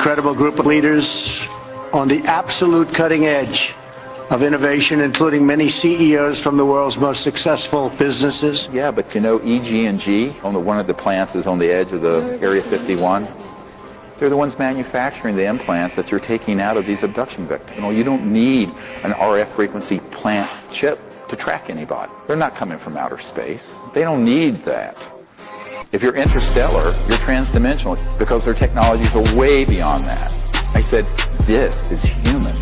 incredible group of leaders on the absolute cutting edge of innovation, including many CEOs from the world's most successful businesses. Yeah, but you know, EG&G, one of the plants is on the edge of the Area 51. They're the ones manufacturing the implants that you're taking out of these abduction victims. You know, you don't need an RF frequency plant chip to track anybody. They're not coming from outer space. They don't need that. If you're interstellar, you're transdimensional because their technologies are way beyond that. I said, this is human.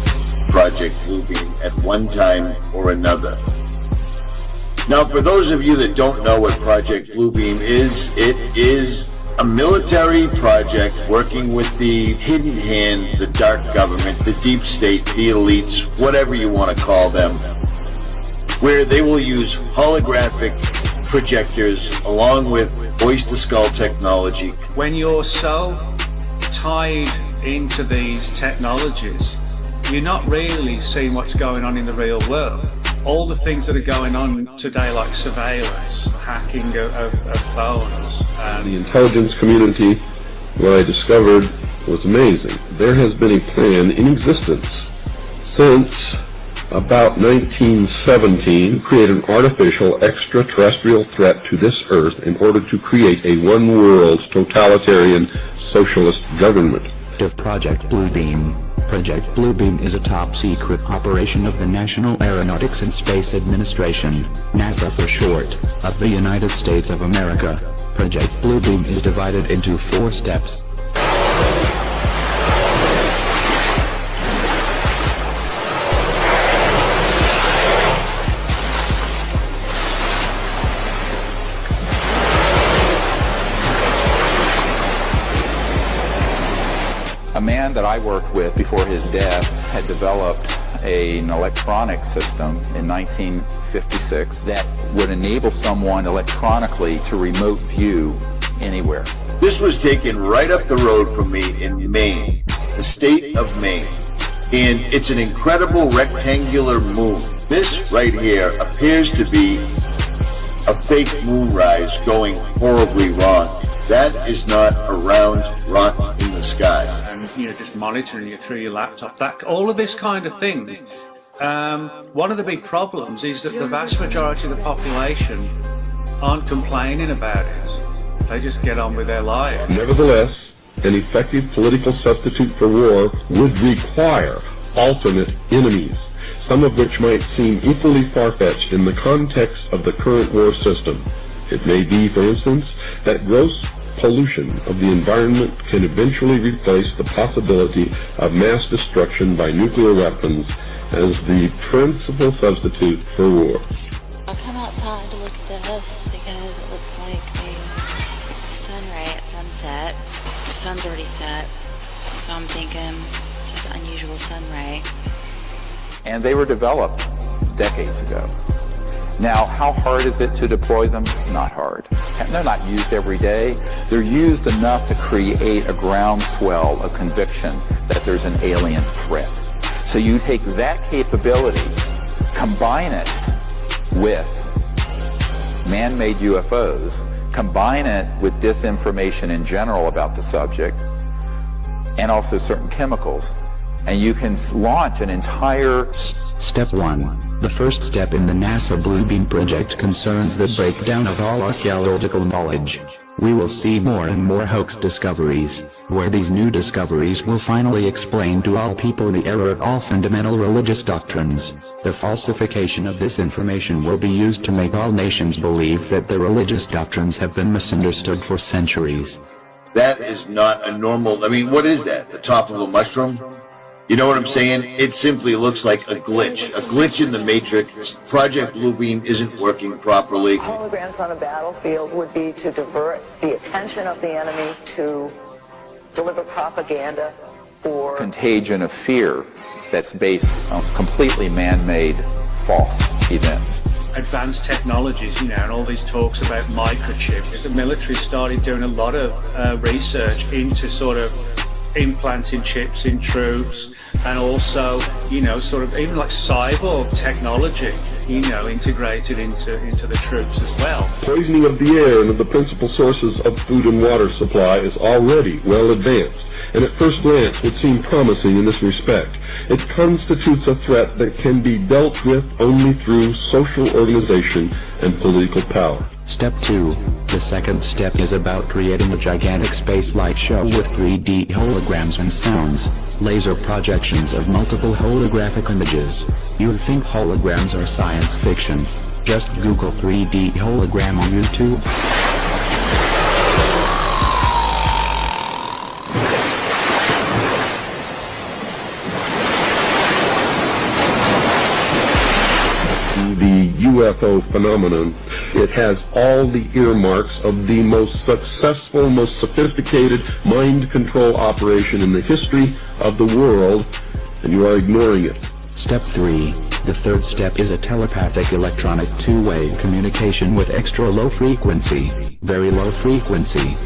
Project Bluebeam at one time or another. Now, for those of you that don't know what Project Bluebeam is, it is a military project working with the hidden hand, the dark government, the deep state, the elites, whatever you want to call them, where they will use holographic projectors along with voice-to-skull technology. When you're so tied into these technologies, you're not really seeing what's going on in the real world. All the things that are going on today, like surveillance, hacking of phones. The intelligence community, what I discovered was amazing. There has been a plan in existence since about 1917 to create an artificial extraterrestrial threat to this Earth in order to create a one-world totalitarian socialist government. Of Project Bluebeam. Project Bluebeam is a top-secret operation of the National Aeronautics and Space Administration, NASA for short, of the United States of America. Project Bluebeam is divided into 4 steps. A man that I worked with before his death had developed an electronic system in 1956 that would enable someone electronically to remote view anywhere. This was taken right up the road from me in Maine, the state of Maine. And it's an incredible rectangular moon. This right here appears to be a fake moonrise going horribly wrong. That is not a round rock in the sky. And just monitoring you through your laptop, all of this kind of thing. One of the big problems is that the vast majority of the population aren't complaining about it. They just get on with their lives. Nevertheless, an effective political substitute for war would require alternate enemies, some of which might seem equally far-fetched in the context of the current war system. It may be, for instance, that gross pollution of the environment can eventually replace the possibility of mass destruction by nuclear weapons as the principal substitute for war. I'll come outside to look at this because it looks like a sunray at sunset. The sun's already set, so I'm thinking it's just an unusual sunray. And they were developed decades ago. Now, how hard is it to deploy them? Not hard. And they're not used every day. They're used enough to create a groundswell of conviction that there's an alien threat. So you take that capability, combine it with man-made UFOs, combine it with disinformation in general about the subject, and also certain chemicals, and you can launch an entire... Step 1. The first step in the NASA Bluebeam project concerns the breakdown of all archaeological knowledge. We will see more and more hoax discoveries, where these new discoveries will finally explain to all people the error of all fundamental religious doctrines. The falsification of this information will be used to make all nations believe that the religious doctrines have been misunderstood for centuries. That is not a normal, what is that? The top of a mushroom? You know what I'm saying? It simply looks like a glitch in the matrix. Project Bluebeam isn't working properly. Holograms on a battlefield would be to divert the attention of the enemy, to deliver propaganda or contagion of fear that's based on completely man-made false events. Advanced technologies, and all these talks about microchips. The military started doing a lot of research into sort of implanting chips in troops, and also, sort of even like cyborg technology, integrated into the troops as well. Poisoning of the air and of the principal sources of food and water supply is already well advanced, and at first glance would seem promising in this respect. It constitutes a threat that can be dealt with only through social organization and political power. Step 2. The second step is about creating a gigantic space light show with 3D holograms and sounds, laser projections of multiple holographic images. You'd think holograms are science fiction. Just Google 3D hologram on YouTube. The UFO phenomenon, it has all the earmarks of the most successful, most sophisticated mind control operation in the history of the world, and you are ignoring it. Step 3. The third step is a telepathic electronic two-way communication with extra low frequency, very low frequency,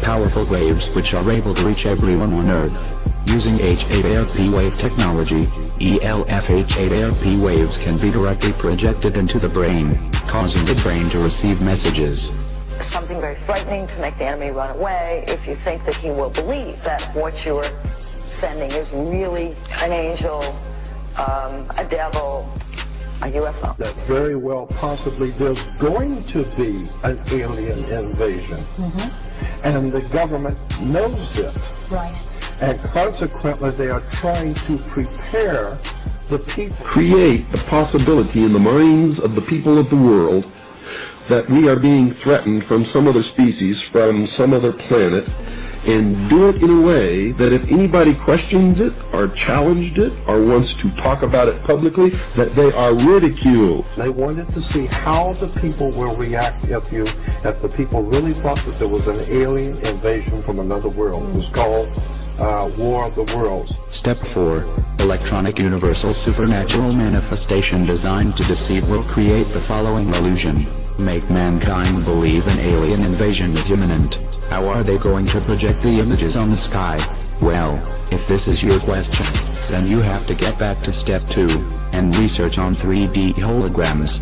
powerful waves which are able to reach everyone on Earth. Using H8ARP wave technology, ELF-H8ARP waves can be directly projected into the brain, causing the brain to receive messages. Something very frightening to make the enemy run away if you think that he will believe that what you're sending is really an angel, a devil, a UFO. That very well possibly there's going to be an alien invasion. And the government knows it. Right. And consequently, they are trying to prepare the people. Create the possibility in the minds of the people of the world that we are being threatened from some other species, from some other planet, and do it in a way that if anybody questions it, or challenged it, or wants to talk about it publicly, that they are ridiculed. They wanted to see how the people will react if the people really thought that there was an alien invasion from another world. It was called War of the Worlds. Step 4. Electronic universal supernatural manifestation designed to deceive will create the following illusion. Make mankind believe an alien invasion is imminent. How are they going to project the images on the sky? Well, if this is your question, then you have to get back to step 2, and research on 3D holograms.